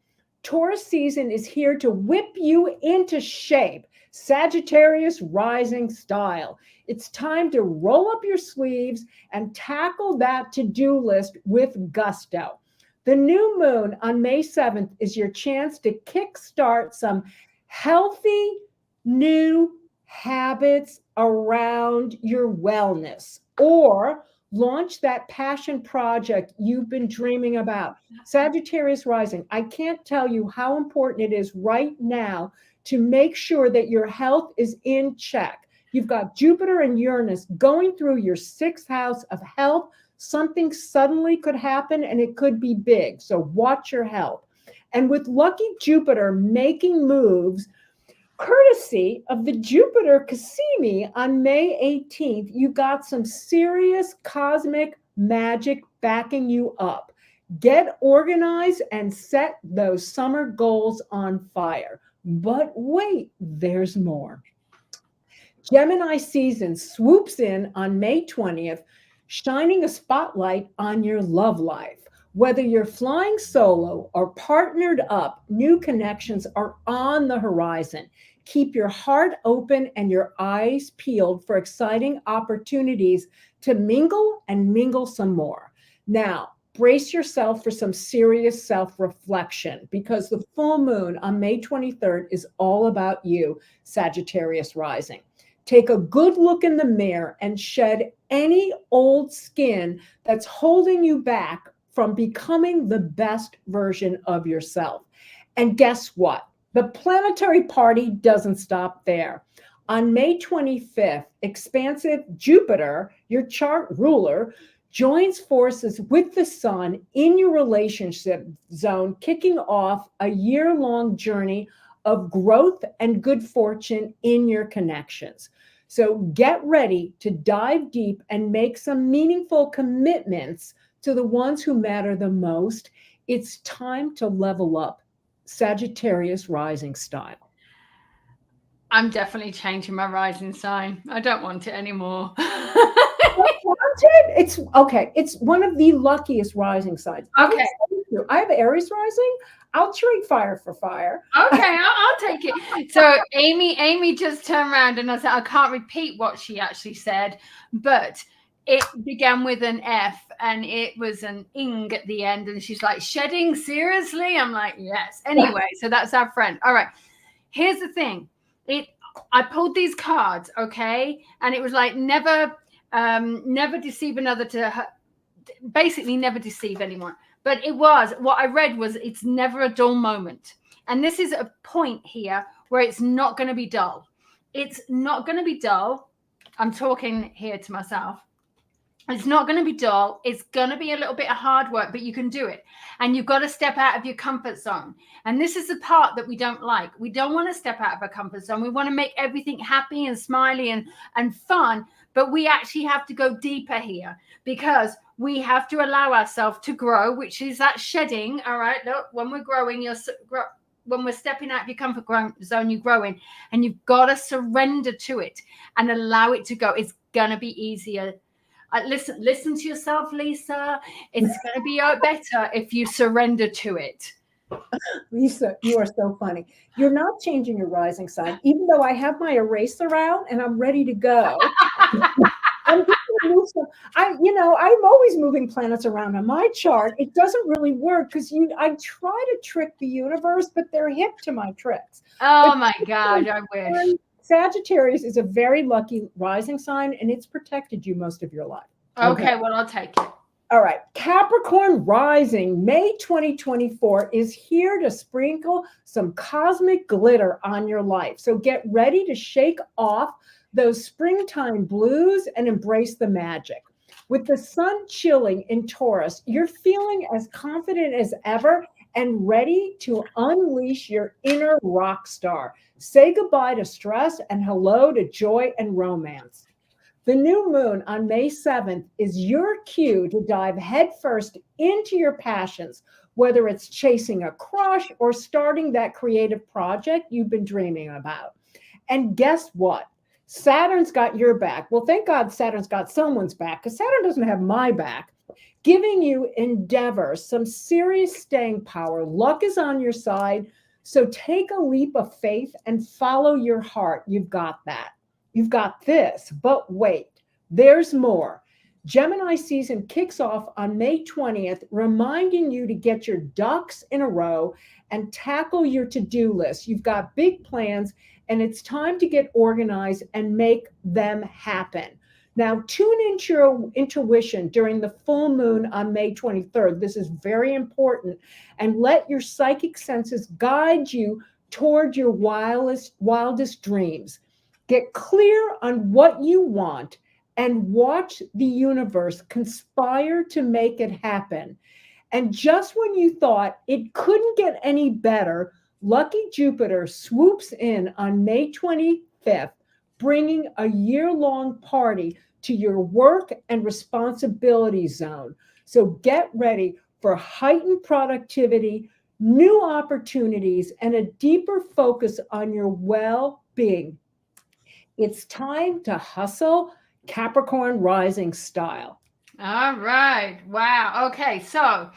Taurus season is here to whip you into shape. Sagittarius rising style. It's time to roll up your sleeves and tackle that to-do list with gusto. The new moon on May 7th is your chance to kickstart some healthy new habits around your wellness, or launch that passion project you've been dreaming about. Sagittarius rising, I can't tell you how important it is right now to make sure that your health is in check. You've got Jupiter and Uranus going through your sixth house of health. Something suddenly could happen and it could be big. So watch your health. And with lucky Jupiter making moves, courtesy of the Jupiter Cassini on May 18th, you got some serious cosmic magic backing you up. Get organized and set those summer goals on fire. But wait, there's more. Gemini season swoops in on May 20th, shining a spotlight on your love life. Whether you're flying solo or partnered up, new connections are on the horizon. Keep your heart open and your eyes peeled for exciting opportunities to mingle and mingle some more. Now, brace yourself for some serious self-reflection, because the full moon on May 23rd is all about you, Sagittarius rising. Take a good look in the mirror and shed any old skin that's holding you back from becoming the best version of yourself. And guess what? The planetary party doesn't stop there. On May 25th, expansive Jupiter, your chart ruler, joins forces with the sun in your relationship zone, kicking off a year-long journey of growth and good fortune in your connections. So get ready to dive deep and make some meaningful commitments to the ones who matter the most. It's time to level up, Sagittarius rising style. I'm definitely changing my rising sign. I don't want it anymore. It's okay. It's one of the luckiest rising signs. Okay. I have Aries rising. I'll trade fire for fire. Okay, I'll take it. So Amy just turned around and I said, I can't repeat what she actually said, but it began with an F and it was an ing at the end. And she's like, shedding, seriously? I'm like, yes. Anyway, so that's our friend. All right. Here's the thing. I pulled these cards, okay? And it was like, never deceive another basically never deceive anyone. But what I read was, it's never a dull moment. And this is a point here where it's not going to be dull. It's not going to be dull. I'm talking here to myself. It's not going to be dull. It's going to be a little bit of hard work, but you can do it. And you've got to step out of your comfort zone. And this is the part that we don't like. We don't want to step out of our comfort zone. We want to make everything happy and smiley and fun. But we actually have to go deeper here, because we have to allow ourselves to grow, which is that shedding. All right. Look, when we're growing, when we're stepping out of your comfort zone, you're growing, and you've got to surrender to it and allow it to go. It's going to be easier. Listen to yourself, Lisa. It's going to be better if you surrender to it. Lisa, you are so funny. You're not changing your rising sign, even though I have my eraser out and I'm ready to go. I'm always moving planets around on my chart. It doesn't really work because I try to trick the universe, but they're hip to my tricks. Oh my God, I wish. Sagittarius is a very lucky rising sign, and it's protected you most of your life. Okay, well, I'll take it. All right. Capricorn rising, May 2024 is here to sprinkle some cosmic glitter on your life. So get ready to shake off those springtime blues and embrace the magic. With the sun chilling in Taurus, you're feeling as confident as ever and ready to unleash your inner rock star. Say goodbye to stress and hello to joy and romance. The new moon on May 7th is your cue to dive headfirst into your passions, whether it's chasing a crush or starting that creative project you've been dreaming about. And guess what? Saturn's got your back. Well, thank God Saturn's got someone's back because Saturn doesn't have my back, giving you endeavor, some serious staying power. Luck is on your side. So take a leap of faith and follow your heart. You've got that. You've got this. But wait, there's more. Gemini season kicks off on May 20th, reminding you to get your ducks in a row and tackle your to-do list. You've got big plans, and it's time to get organized and make them happen. Now, tune into your intuition during the full moon on May 23rd. This is very important. And let your psychic senses guide you toward your wildest dreams. Get clear on what you want and watch the universe conspire to make it happen. And just when you thought it couldn't get any better, lucky Jupiter swoops in on May 25th, bringing a year-long party to your work and responsibility zone. So get ready for heightened productivity, new opportunities, and a deeper focus on your well-being. It's time to hustle, Capricorn rising style. All right. Wow. Okay. So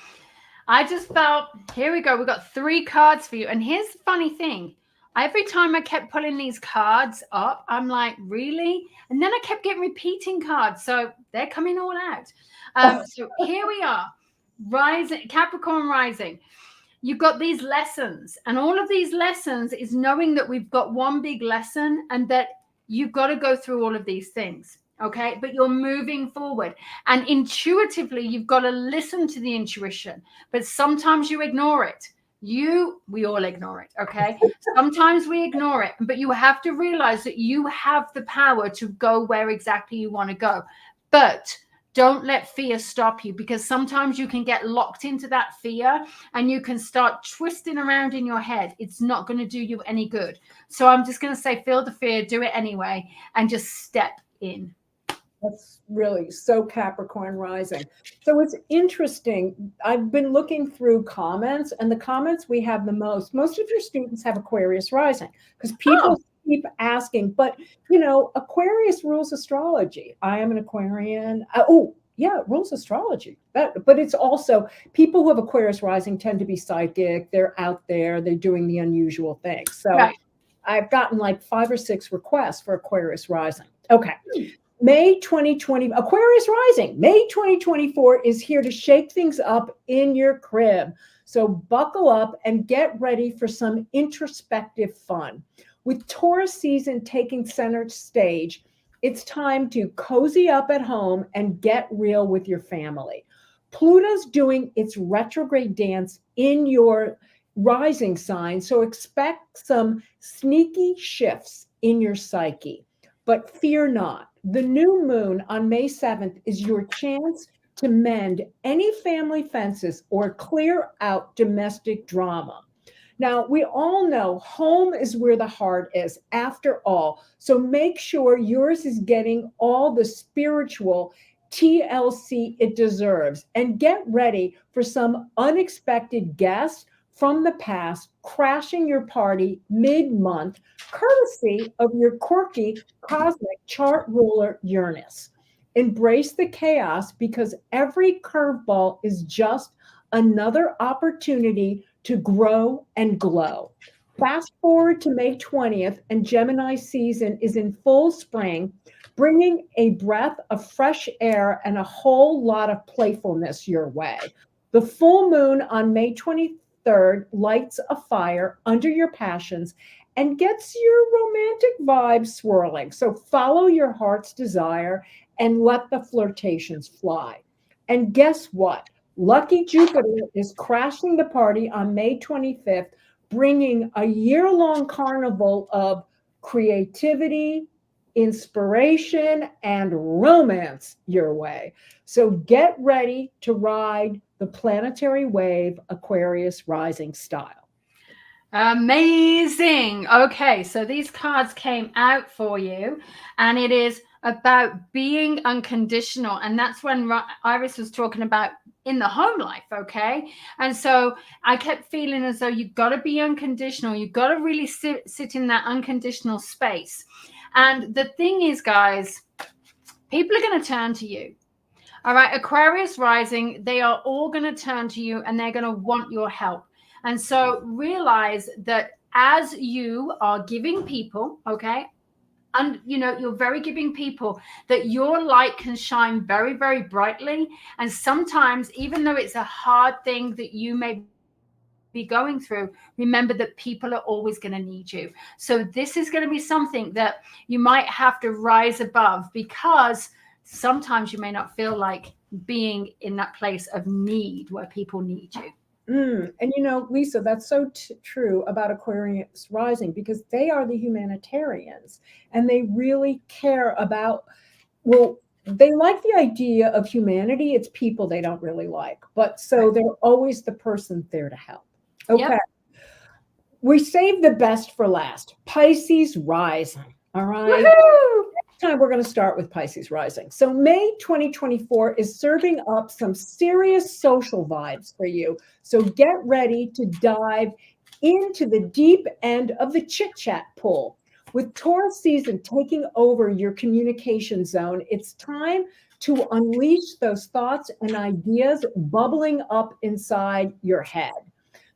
I just felt, here we go. We've got 3 cards for you. And here's the funny thing. Every time I kept pulling these cards up, I'm like, really? And then I kept getting repeating cards. So they're coming all out. So here we are. Rising, Capricorn rising. You've got these lessons. And all of these lessons is knowing that we've got one big lesson and that you've got to go through all of these things. Okay, but you're moving forward, and intuitively you've got to listen to the intuition, but sometimes you ignore it. We all ignore it. Okay, sometimes we ignore it, but you have to realize that you have the power to go where exactly you want to go. But don't let fear stop you, because sometimes you can get locked into that fear and you can start twisting around in your head. It's not going to do you any good. So I'm just going to say, feel the fear, do it anyway, and just step in. That's really so Capricorn rising. So it's interesting. I've been looking through comments, and the comments we have the most of your students have Aquarius rising, because people keep asking, but Aquarius rules astrology. I am an Aquarian. Yeah, it rules astrology. But it's also people who have Aquarius rising tend to be psychic. They're out there. They're doing the unusual things. So right. I've gotten like 5 or 6 requests for Aquarius rising. Okay. May 2020, Aquarius rising, May 2024 is here to shake things up in your crib. So buckle up and get ready for some introspective fun. With Taurus season taking center stage, it's time to cozy up at home and get real with your family. Pluto's doing its retrograde dance in your rising sign, so expect some sneaky shifts in your psyche. But fear not. The new moon on May 7th is your chance to mend any family fences or clear out domestic drama. Now, we all know home is where the heart is, after all. So make sure yours is getting all the spiritual TLC it deserves. And get ready for some unexpected guests from the past crashing your party mid-month, courtesy of your quirky cosmic chart ruler Uranus. Embrace the chaos, because every curveball is just another opportunity to grow and glow. Fast forward to May 20th, and Gemini season is in full spring, bringing a breath of fresh air and a whole lot of playfulness your way. The full moon on May 23rd lights a fire under your passions and gets your romantic vibes swirling. So follow your heart's desire and let the flirtations fly. And guess what? Lucky Jupiter is crashing the party on May 25th, bringing a year-long carnival of creativity, inspiration, and romance your way. So get ready to ride the planetary wave Aquarius rising style. Amazing. Okay, so these cards came out for you, and it is about being unconditional. And that's when Iris was talking about in the home life. Okay. And so I kept feeling as though you've got to be unconditional. You've got to really sit in that unconditional space. And the thing is, guys, people are going to turn to you. All right. Aquarius rising, they are all going to turn to you and they're going to want your help. And so realize that as you are giving people, okay, and you're very giving people, that your light can shine very, very brightly. And sometimes, even though it's a hard thing that you may be going through, remember that people are always going to need you. So this is going to be something that you might have to rise above, because sometimes you may not feel like being in that place of need where people need you. And Lisa, that's so true about Aquarius rising, because they are the humanitarians and they really care about, well, they like the idea of humanity. It's people they don't really like, but so they're always the person there to help. Okay. Yep. We saved the best for last. Pisces rising. All right. Woo-hoo! Time we're going to start with Pisces rising. So May 2024 is serving up some serious social vibes for you. So get ready to dive into the deep end of the chit chat pool. With Taurus season taking over your communication zone, it's time to unleash those thoughts and ideas bubbling up inside your head.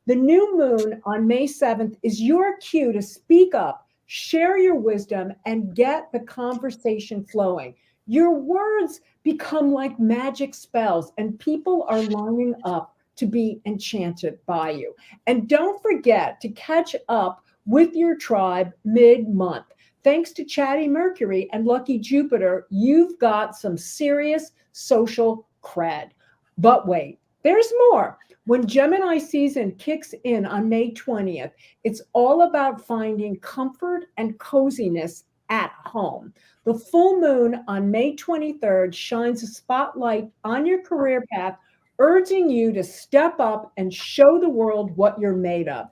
The new moon on May 7th is your cue to speak up, share your wisdom, and get the conversation flowing. Your words become like magic spells, and people are lining up to be enchanted by you. And don't forget to catch up with your tribe mid-month. Thanks to Chatty Mercury and Lucky Jupiter, you've got some serious social cred. But wait, there's more. When Gemini season kicks in on May 20th, it's all about finding comfort and coziness at home. The full moon on May 23rd shines a spotlight on your career path, urging you to step up and show the world what you're made of.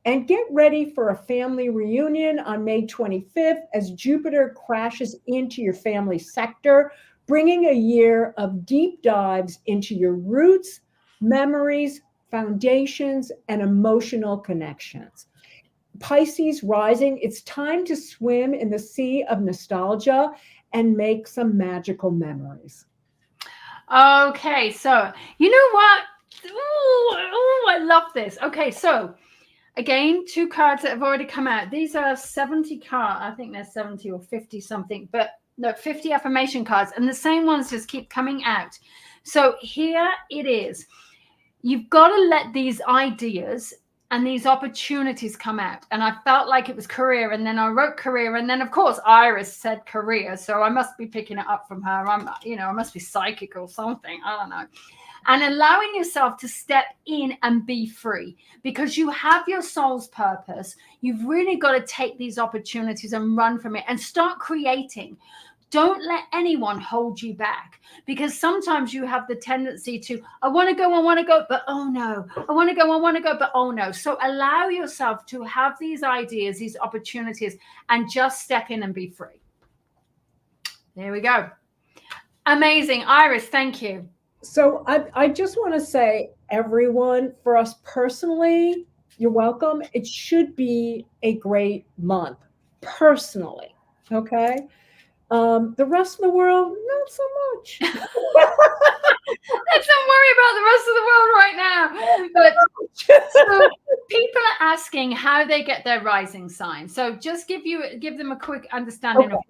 And get ready for a family reunion on May 25th as Jupiter crashes into your family sector, bringing a year of deep dives into your roots, memories, foundations, and emotional connections. Pisces rising, it's time to swim in the sea of nostalgia and make some magical memories. Okay, so you know what? Ooh, I love this. Okay, so again, 2 cards that have already come out. These are 70 cards. I think there's 70 or 50 something, but no, 50 affirmation cards. And the same ones just keep coming out. So here it is. You've got to let these ideas and these opportunities come out. And I felt like it was career. And then I wrote career. And then, of course, Iris said career. So I must be picking it up from her. I must be psychic or something. I don't know. And allowing yourself to step in and be free, because you have your soul's purpose. You've really got to take these opportunities and run from it and start creating. Don't let anyone hold you back, because sometimes you have the tendency to, I want to go, but oh no, I want to go, but oh no. So allow yourself to have these ideas, these opportunities, and just step in and be free. There we go. Amazing. Iris, thank you. So I just want to say, everyone, for us personally, you're welcome. It should be a great month, personally. Okay. The rest of the world, not so much. Let's not worry about the rest of the world right now. But so people are asking how they get their rising sign. So just give them a quick understanding of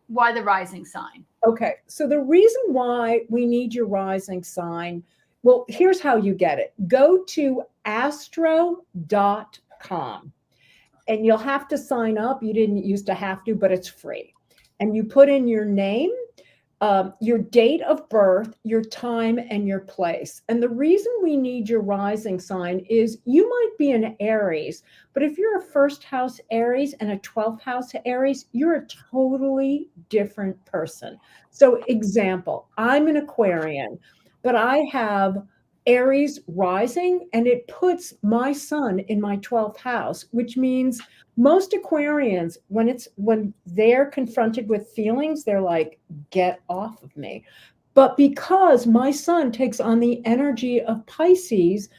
why the rising sign. Okay. So the reason why we need your rising sign, well, here's how you get it. Go to astro.com and you'll have to sign up. You didn't used to have to, but it's free. And you put in your name, your date of birth, your time, and your place. And the reason we need your rising sign is you might be an Aries, but if you're a first house Aries and a 12th house Aries, you're a totally different person. So, example, I'm an Aquarian, but I have Aries rising, and it puts my sun in my 12th house, which means most Aquarians, when they're confronted with feelings, they're like, get off of me. But because my sun takes on the energy of Pisces,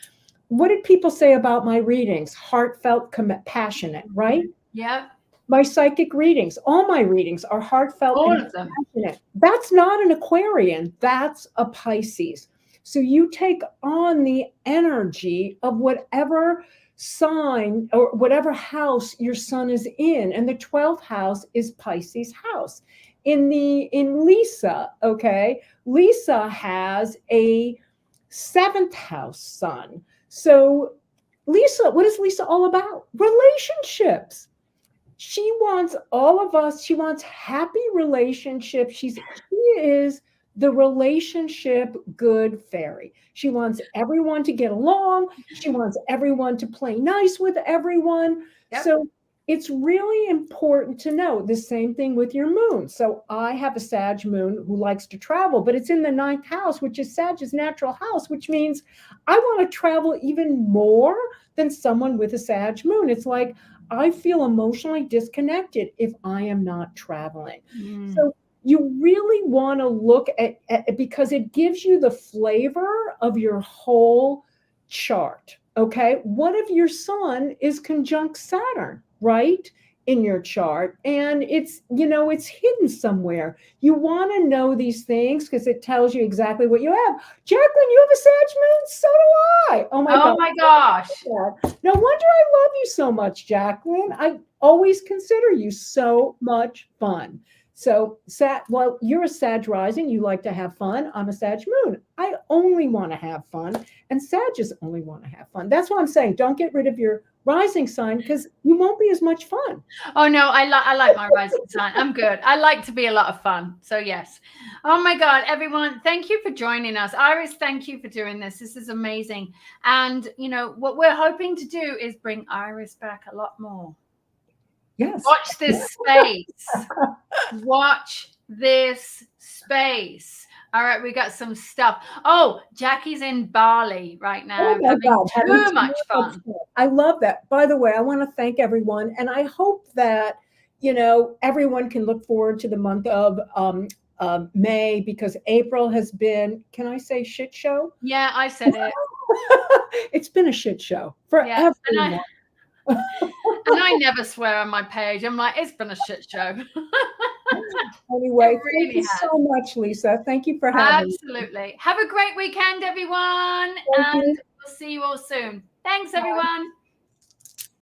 what did people say about my readings? Heartfelt, passionate, right? Yeah. My psychic readings, all my readings are heartfelt All and of them. passionate. That's not an Aquarian, that's a Pisces. So you take on the energy of whatever sign or whatever house your sun is in, and the 12th house is Pisces house. In Lisa, okay, Lisa has a 7th house sun. So Lisa, what is Lisa all about? Relationships. She wants all of us, she wants happy relationships. She is the relationship good fairy. She wants everyone to get along. She wants everyone to play nice with everyone. Yep. So it's really important to know the same thing with your moon. So I have a Sag moon who likes to travel, but it's in the 9th house, which is Sag's natural house, which means I want to travel even more than someone with a Sag moon. It's like, I feel emotionally disconnected if I am not traveling. So you really want to look at because it gives you the flavor of your whole chart. Okay. What if your sun is conjunct Saturn, right? In your chart, and it's hidden somewhere. You want to know these things because it tells you exactly what you have. Jacqueline, you have a Sag moon? So do I. Oh my God. Oh my gosh. No wonder I love you so much, Jacqueline. I always consider you so much fun. So, well, you're a Sag rising. You like to have fun. I'm a Sag moon. I only want to have fun, and Sages only want to have fun. That's why I'm saying don't get rid of your rising sign because you won't be as much fun. Oh no, I like my rising sign. I'm good. I like to be a lot of fun. So yes. Oh my God, everyone, thank you for joining us. Iris, thank you for doing this. This is amazing. And what we're hoping to do is bring Iris back a lot more. Yes. Watch this space. Watch this space. All right, we got some stuff. Oh, Jackie's in Bali right now, having too much fun. I love that. By the way, I want to thank everyone, and I hope that everyone can look forward to the month of May, because April has been, can I say, shit show? Yeah, I said it. It's been a shit show for everyone. And I never swear on my page. I'm like, it's been a shit show. Anyway, thank you so much, Lisa. Thank you for having me. Absolutely. Have a great weekend, everyone. And we'll see you all soon. Thanks, everyone.